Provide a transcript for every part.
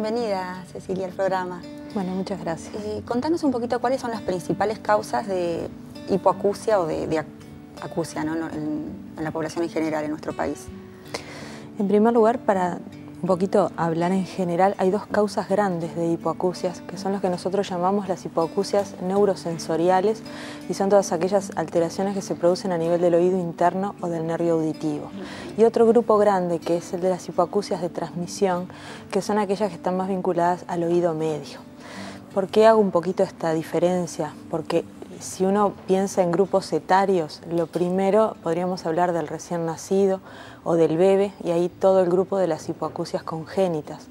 bienvenida, Cecilia, al programa. Bueno, muchas gracias. Contanos un poquito cuáles son las principales causas de hipoacusia o de acusia, ¿no? en la población en general en nuestro país. En primer lugar, para un poquito hablar en general, hay dos causas grandes de hipoacusias, que son las que nosotros llamamos las hipoacusias neurosensoriales, y son todas aquellas alteraciones que se producen a nivel del oído interno o del nervio auditivo. Y otro grupo grande, que es el de las hipoacusias de transmisión, que son aquellas que están más vinculadas al oído medio. ¿Por qué hago un poquito esta diferencia? Porque si uno piensa en grupos etarios, lo primero podríamos hablar del recién nacido o del bebé, y ahí todo el grupo de las hipoacusias congénitas.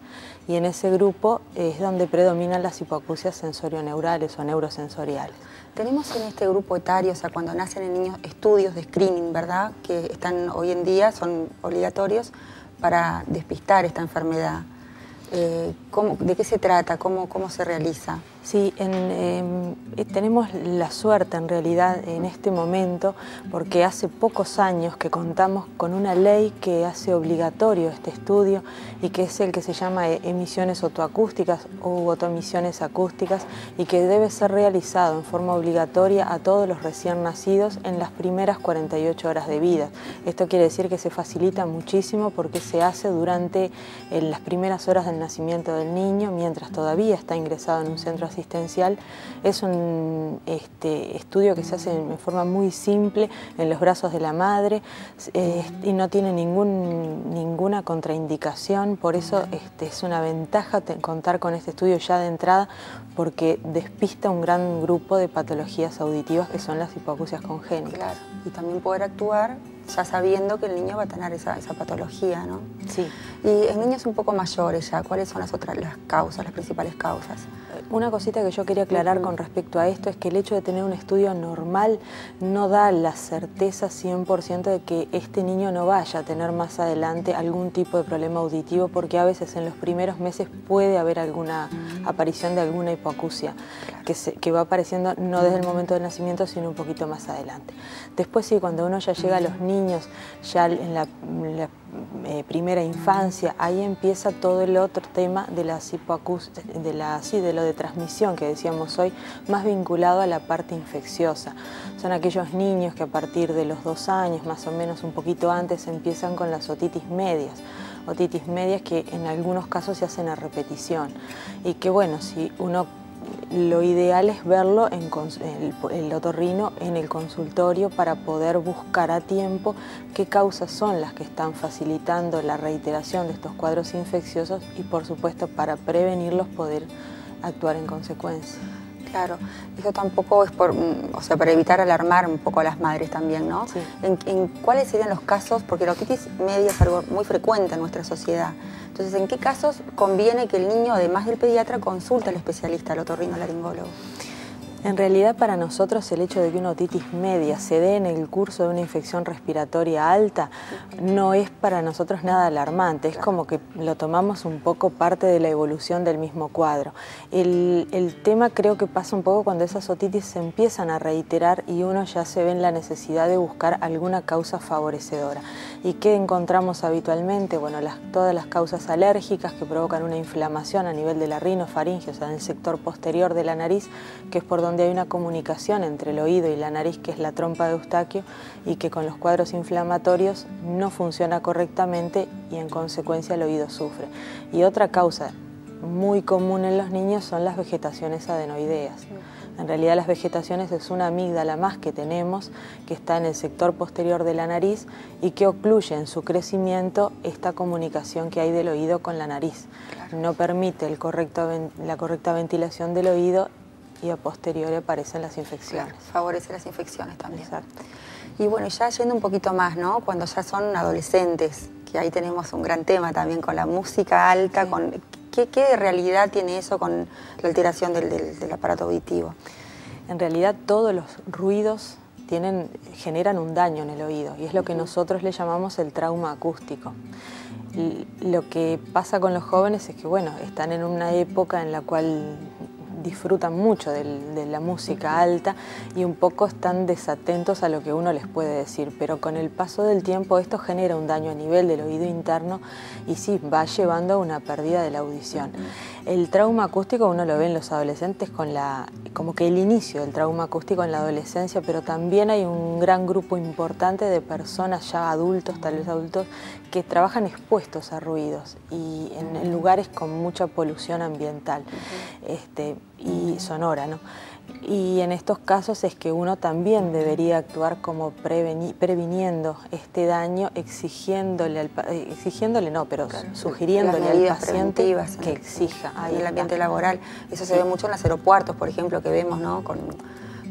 Y en ese grupo es donde predominan las hipoacusias sensorioneurales o neurosensoriales. Tenemos en este grupo etario, o sea, cuando nacen en niños, estudios de screening, ¿verdad?, que están hoy en día, son obligatorios para despistar esta enfermedad. ¿De qué se trata? ¿Cómo se realiza? Sí, tenemos la suerte en realidad en este momento, porque hace pocos años que contamos con una ley que hace obligatorio este estudio, y que es el que se llama emisiones otoacústicas u otoemisiones acústicas, y que debe ser realizado en forma obligatoria a todos los recién nacidos en las primeras 48 horas de vida. Esto quiere decir que se facilita muchísimo porque se hace durante las primeras horas del nacimiento del niño, mientras todavía está ingresado en un centro asistencial. Es un estudio que se hace en forma muy simple en los brazos de la madre, y no tiene ninguna contraindicación. Por eso es una ventaja contar con este estudio ya de entrada, porque despista un gran grupo de patologías auditivas que son las hipoacusias congénitas. Claro, y también poder actuar ya sabiendo que el niño va a tener esa patología, ¿no? Sí. Y en niños un poco mayores ya, ¿cuáles son las causas, las principales causas? Una cosita que yo quería aclarar con respecto a esto es que el hecho de tener un estudio normal no da la certeza 100% de que este niño no vaya a tener más adelante algún tipo de problema auditivo, porque a veces en los primeros meses puede haber alguna aparición de alguna hipoacusia que va apareciendo no desde el momento del nacimiento, sino un poquito más adelante. Después sí, cuando uno ya llega a los niños, ya en la primera infancia, ahí empieza todo el otro tema de las hipoacusias, de lo de transmisión que decíamos hoy, más vinculado a la parte infecciosa. Son aquellos niños que a partir de los 2 años, más o menos un poquito antes, empiezan con las otitis medias que en algunos casos se hacen a repetición, y que bueno, si uno, lo ideal es verlo el otorrino en el consultorio para poder buscar a tiempo qué causas son las que están facilitando la reiteración de estos cuadros infecciosos, y por supuesto para prevenirlos poder actuar en consecuencia. Claro, eso tampoco es para evitar alarmar un poco a las madres también, ¿no? Sí. ¿En cuáles serían los casos? Porque la otitis media es algo muy frecuente en nuestra sociedad. Entonces, ¿en qué casos conviene que el niño, además del pediatra, consulte al especialista, al otorrinolaringólogo? En realidad, para nosotros el hecho de que una otitis media se dé en el curso de una infección respiratoria alta no es para nosotros nada alarmante, es como que lo tomamos un poco parte de la evolución del mismo cuadro. El tema creo que pasa un poco cuando esas otitis se empiezan a reiterar y uno ya se ve en la necesidad de buscar alguna causa favorecedora. ¿Y qué encontramos habitualmente? Bueno, todas las causas alérgicas que provocan una inflamación a nivel de la rinofaringe, o sea, en el sector posterior de la nariz, que es por donde hay una comunicación entre el oído y la nariz, que es la trompa de Eustaquio, y que con los cuadros inflamatorios no funciona correctamente y en consecuencia el oído sufre. Y otra causa muy común en los niños son las vegetaciones adenoideas. En realidad las vegetaciones es una amígdala más que tenemos, que está en el sector posterior de la nariz y que ocluye en su crecimiento esta comunicación que hay del oído con la nariz. Claro. No permite la correcta ventilación del oído, y a posteriori aparecen las infecciones. Claro, favorece las infecciones también. Exacto. Y bueno, ya yendo un poquito más, ¿no? Cuando ya son adolescentes, que ahí tenemos un gran tema también con la música alta, sí. ¿Qué realidad tiene eso con la alteración del aparato auditivo? En realidad todos los ruidos generan un daño en el oído, y es lo que nosotros le llamamos el trauma acústico. Lo que pasa con los jóvenes es que, bueno, están en una época en la cual disfrutan mucho de la música alta y un poco están desatentos a lo que uno les puede decir, pero con el paso del tiempo esto genera un daño a nivel del oído interno y sí, va llevando a una pérdida de la audición. El trauma acústico uno lo ve en los adolescentes como que el inicio del trauma acústico en la adolescencia, pero también hay un gran grupo importante de personas ya adultos, tal vez adultos, que trabajan expuestos a ruidos y en lugares con mucha polución ambiental y sonora, ¿no? Y en estos casos es que uno también debería actuar como previniendo este daño, sugiriéndole al paciente que exija. En el ambiente laboral. Eso se ve mucho en los aeropuertos, por ejemplo, que vemos, ¿no?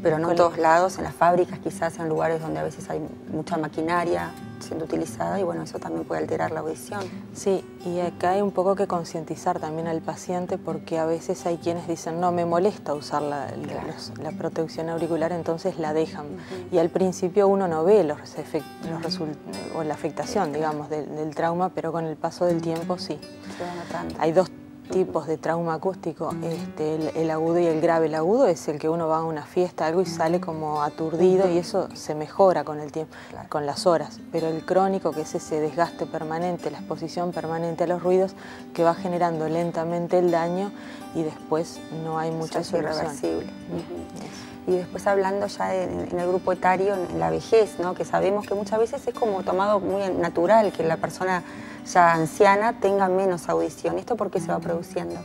Pero no en todos lados, en las fábricas quizás, en lugares donde a veces hay mucha maquinaria siendo utilizada y bueno, eso también puede alterar la audición. Sí, y acá hay un poco que concientizar también al paciente porque a veces hay quienes dicen no, me molesta usar la protección auricular, entonces la dejan. Y al principio uno no ve la afectación, digamos, del trauma, pero con el paso del tiempo sí. Se va notando. Hay dos tipos de trauma acústico, el agudo y el grave. El agudo es el que uno va a una fiesta, algo y sale como aturdido y eso se mejora con el tiempo, con las horas. Pero el crónico, que es ese desgaste permanente, la exposición permanente a los ruidos, que va generando lentamente el daño y después no hay mucha solución. Irreversible. Y después hablando ya en el grupo etario, en la vejez, ¿no? Que sabemos que muchas veces es como tomado muy natural que la persona ya anciana tenga menos audición. ¿Esto por qué se va produciendo?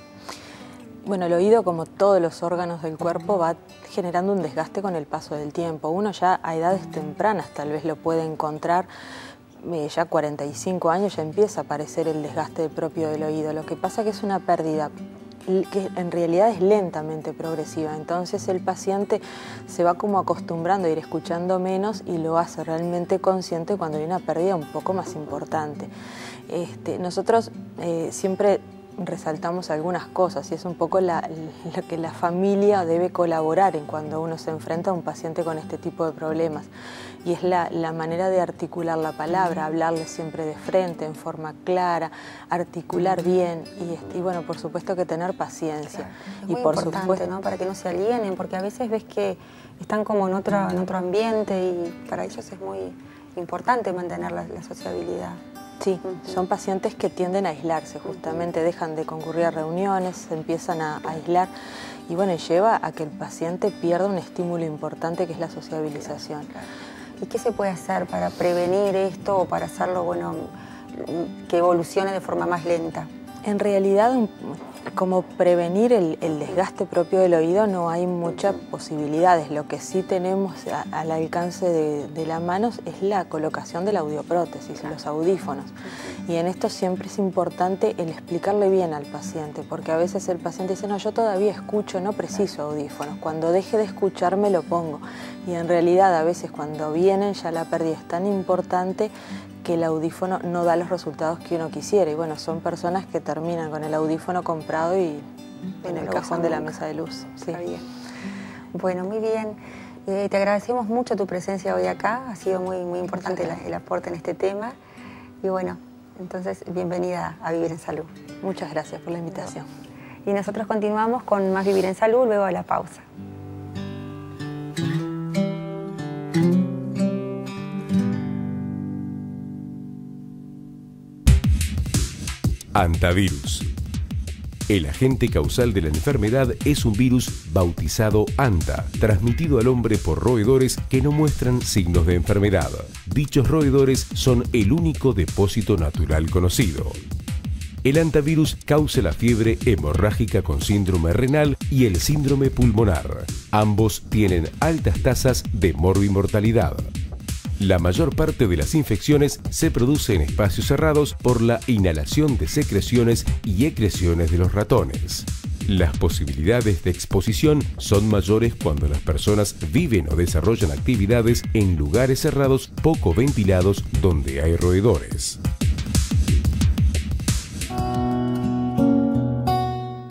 Bueno, el oído, como todos los órganos del cuerpo, va generando un desgaste con el paso del tiempo. Uno ya a edades tempranas tal vez lo puede encontrar, ya 45 años ya empieza a aparecer el desgaste propio del oído. Lo que pasa es que es una pérdida que en realidad es lentamente progresiva, entonces el paciente se va como acostumbrando a ir escuchando menos y lo hace realmente consciente cuando hay una pérdida un poco más importante. Nosotros siempre resaltamos algunas cosas y es un poco lo que la familia debe colaborar en cuando uno se enfrenta a un paciente con este tipo de problemas y es la manera de articular la palabra, hablarle siempre de frente, en forma clara, articular bien y bueno, por supuesto que tener paciencia. Claro. Es muy importante, ¿no? Para que no se alienen, porque a veces ves que están como en otro ambiente y para ellos es muy importante mantener la sociabilidad. Sí, son pacientes que tienden a aislarse, justamente dejan de concurrir a reuniones, se empiezan a aislar y bueno, lleva a que el paciente pierda un estímulo importante que es la sociabilización. Claro. ¿Y qué se puede hacer para prevenir esto o para hacerlo, bueno, que evolucione de forma más lenta? En realidad, como prevenir el desgaste propio del oído no hay muchas posibilidades. Lo que sí tenemos al alcance de la mano es la colocación de la audioprótesis, los audífonos. Y en esto siempre es importante el explicarle bien al paciente, porque a veces el paciente dice, no, yo todavía escucho, no preciso audífonos. Cuando deje de escuchar me lo pongo. Y en realidad a veces cuando vienen ya la pérdida es tan importante que el audífono no da los resultados que uno quisiera. Y bueno, son personas que terminan con el audífono comprado y en el cajón de la mesa de luz. Sí. Bueno, muy bien. Te agradecemos mucho tu presencia hoy acá. Ha sido muy importante el aporte en este tema. Y bueno, entonces, bienvenida a Vivir en Salud. Muchas gracias por la invitación. Y nosotros continuamos con más Vivir en Salud luego de la pausa. Hantavirus. El agente causal de la enfermedad es un virus bautizado hanta, transmitido al hombre por roedores que no muestran signos de enfermedad. Dichos roedores son el único depósito natural conocido. El hantavirus causa la fiebre hemorrágica con síndrome renal y el síndrome pulmonar. Ambos tienen altas tasas de morbimortalidad. La mayor parte de las infecciones se produce en espacios cerrados por la inhalación de secreciones y excreciones de los ratones. Las posibilidades de exposición son mayores cuando las personas viven o desarrollan actividades en lugares cerrados poco ventilados donde hay roedores.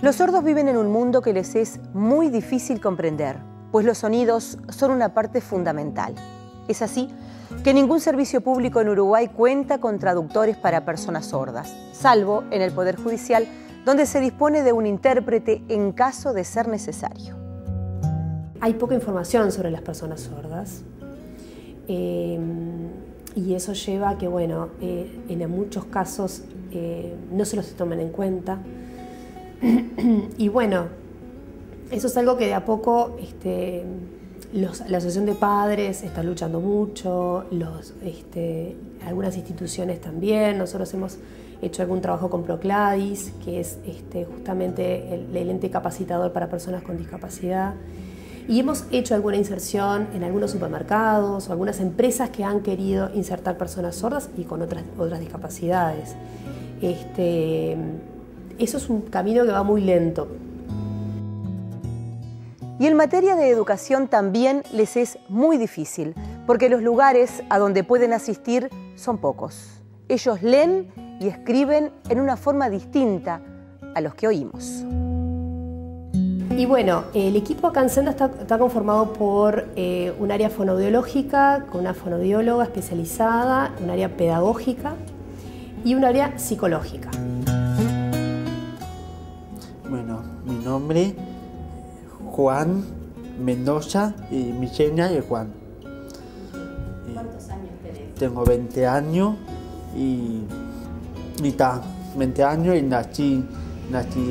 Los sordos viven en un mundo que les es muy difícil comprender, pues los sonidos son una parte fundamental. Es así que ningún servicio público en Uruguay cuenta con traductores para personas sordas, salvo en el Poder Judicial, donde se dispone de un intérprete en caso de ser necesario. Hay poca información sobre las personas sordas y eso lleva a que, bueno, en muchos casos no se los tomen en cuenta. Y bueno, eso es algo que de a poco la Asociación de Padres está luchando mucho, algunas instituciones también. Nosotros hemos hecho algún trabajo con Procladis, que es justamente el ente capacitador para personas con discapacidad. Y hemos hecho alguna inserción en algunos supermercados o algunas empresas que han querido insertar personas sordas y con otras discapacidades. Eso es un camino que va muy lento. Y en materia de educación también les es muy difícil, porque los lugares a donde pueden asistir son pocos. Ellos leen y escriben en una forma distinta a los que oímos. Y bueno, el equipo acá en Senda está conformado por un área fonoaudiológica, con una fonoaudióloga especializada, un área pedagógica y un área psicológica. Bueno, mi nombre es Juan Mendoza y mi seña es Juan. ¿Cuántos años tenés? Tengo 20 años y 20 años y nací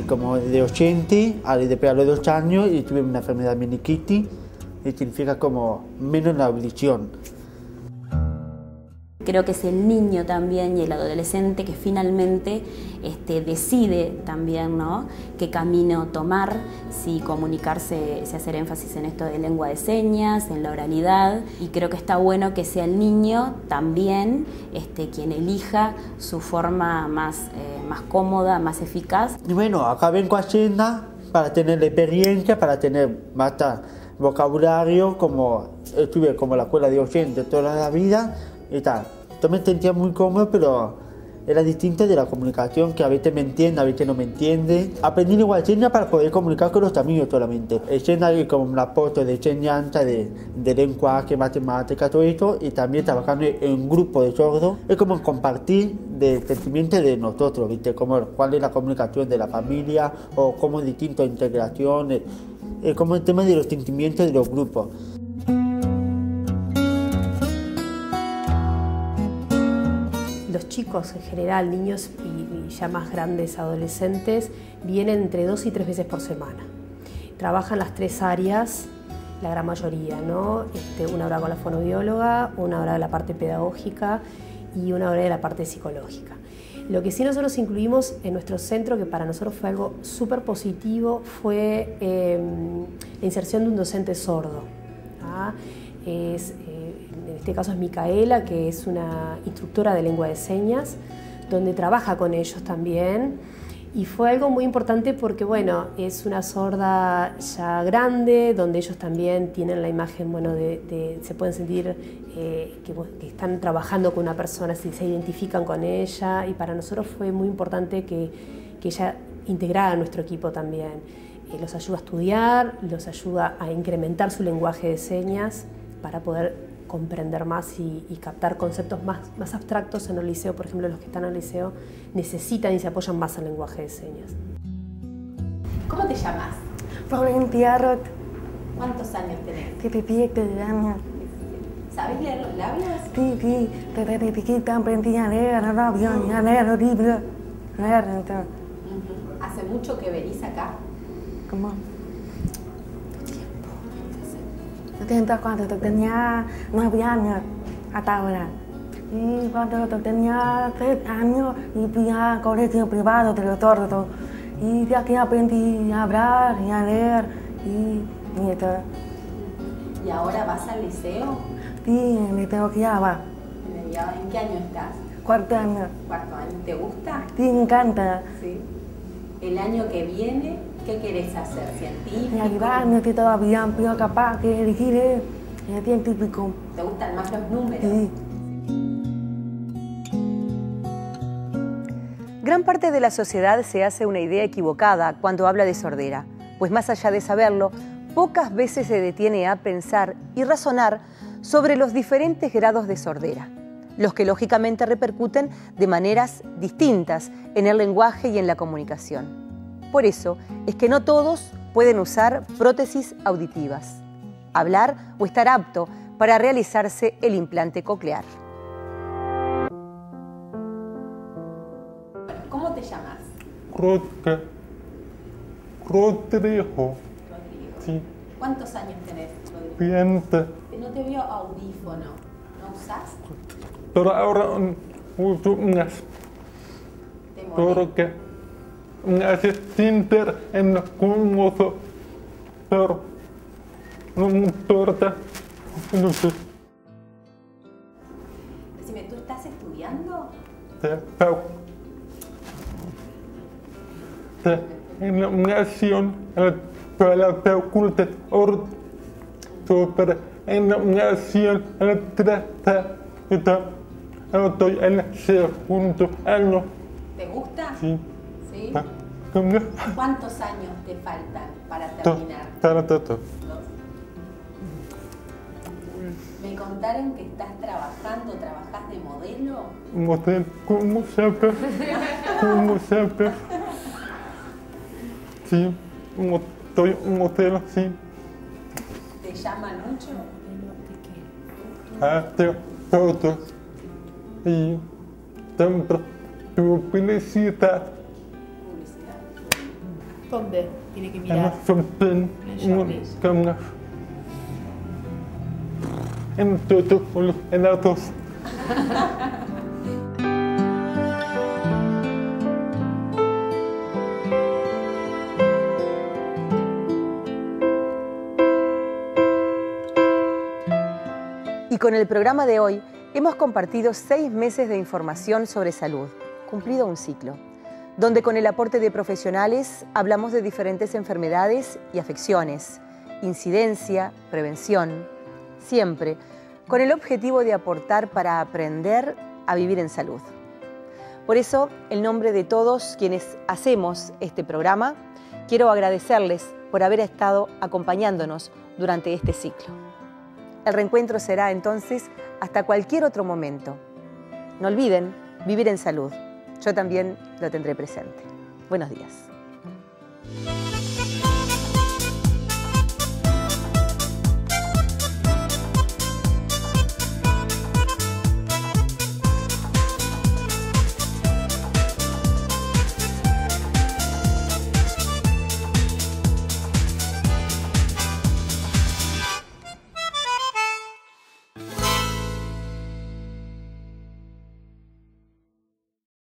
como de 80, después a los 2 años y tuve una enfermedad de meningitis, que significa como menos la audición. Creo que es el niño también y el adolescente que finalmente decide también, ¿no?, qué camino tomar, si comunicarse, si hacer énfasis en esto de lengua de señas, en la oralidad, y creo que está bueno que sea el niño también quien elija su forma más cómoda, más eficaz. Y bueno, acá vengo a Senda para tener la experiencia, para tener más vocabulario, como estuve como la escuela de docente toda la vida y tal. Yo me sentía muy cómodo, pero era distinto de la comunicación, que a veces me entiende, a veces no me entiende. Aprendí lengua de señas para poder comunicar con los amigos solamente. Senda es como un apoyo de enseñanza, de lenguaje, matemática, todo esto, y también trabajando en un grupo de sordos. Es como compartir de sentimientos de nosotros, ¿viste? Como cuál es la comunicación de la familia o cómo distintas integraciones, como el tema de los sentimientos de los grupos. Los chicos en general, niños y ya más grandes adolescentes, vienen entre 2 y 3 veces por semana. Trabajan las 3 áreas, la gran mayoría, ¿no? Una hora con la fonoaudióloga, una hora de la parte pedagógica y una hora de la parte psicológica. Lo que sí nosotros incluimos en nuestro centro, que para nosotros fue algo súper positivo, fue la inserción de un docente sordo. En este caso es Micaela, que es una instructora de lengua de señas, donde trabaja con ellos también. Y fue algo muy importante porque, bueno, es una sorda ya grande, donde ellos también tienen la imagen, bueno, se pueden sentir que están trabajando con una persona, si se identifican con ella. Y para nosotros fue muy importante que ella integrara a nuestro equipo también. Los ayuda a estudiar, los ayuda a incrementar su lenguaje de señas para poder comprender más y captar conceptos más abstractos en el liceo. Por ejemplo, los que están en el liceo necesitan y se apoyan más al lenguaje de señas. ¿Cómo te llamas? Florencia Roth. ¿Cuántos años tenés? 17 años. ¿Sabés leer los labios? Sí, desde chiquita aprendí a leer los labios y a leer los libros. ¿Hace mucho que venís acá? ¿Cómo? Cuando tenía 9 años hasta ahora. Y cuando tenía 6 años y fui al colegio privado de los sordos. Y de aquí aprendí a hablar y a leer y esto. ¿Y ahora vas al liceo? Sí, en el liceo Guiaba. ¿En qué año estás? 4 años. ¿Cuarto año? ¿Te gusta? Sí, me encanta. Sí. ¿El año que viene qué querés hacer? ¿Científico? Y ayudarme, estoy todavía amplio, capaz de elegir el científico. ¿Te gustan más los números? Sí. Gran parte de la sociedad se hace una idea equivocada cuando habla de sordera, pues más allá de saberlo, pocas veces se detiene a pensar y razonar sobre los diferentes grados de sordera, los que lógicamente repercuten de maneras distintas en el lenguaje y en la comunicación. Por eso es que no todos pueden usar prótesis auditivas, hablar o estar apto para realizarse el implante coclear. ¿Cómo te llamas? Rodrigo. Sí. ¿Cuántos años tenés, Rodrigo? 20. No te veo audífono. ¿No usás? Pero ahora uso unas. ¿Te molesta? Porque me hace sentir en cómodo. Pero no me importa. No sé. Decime, ¿tú estás estudiando? En la nación para la facultad sobre en la nación trata estoy en el segundo año. ¿Te gusta? Sí. ¿Sí? ¿Cuántos años te faltan para terminar? Dos. Me contaron que estás trabajando, ¿trabajás de modelo? Modelo, ¿cómo sabes? ¿Cómo sabes? Sí, soy un modelo, sí. ¿Te llaman mucho? Hace fotos y siempre publicidad. ¿Dónde? Tiene que En mirar. Shopping, en todos los helados. Y con el programa de hoy hemos compartido 6 meses de información sobre salud, cumplido un ciclo, donde con el aporte de profesionales hablamos de diferentes enfermedades y afecciones, incidencia, prevención, siempre con el objetivo de aportar para aprender a vivir en salud. Por eso, en nombre de todos quienes hacemos este programa, quiero agradecerles por haber estado acompañándonos durante este ciclo. El reencuentro será entonces hasta cualquier otro momento. No olviden vivir en salud. Yo también lo tendré presente. Buenos días.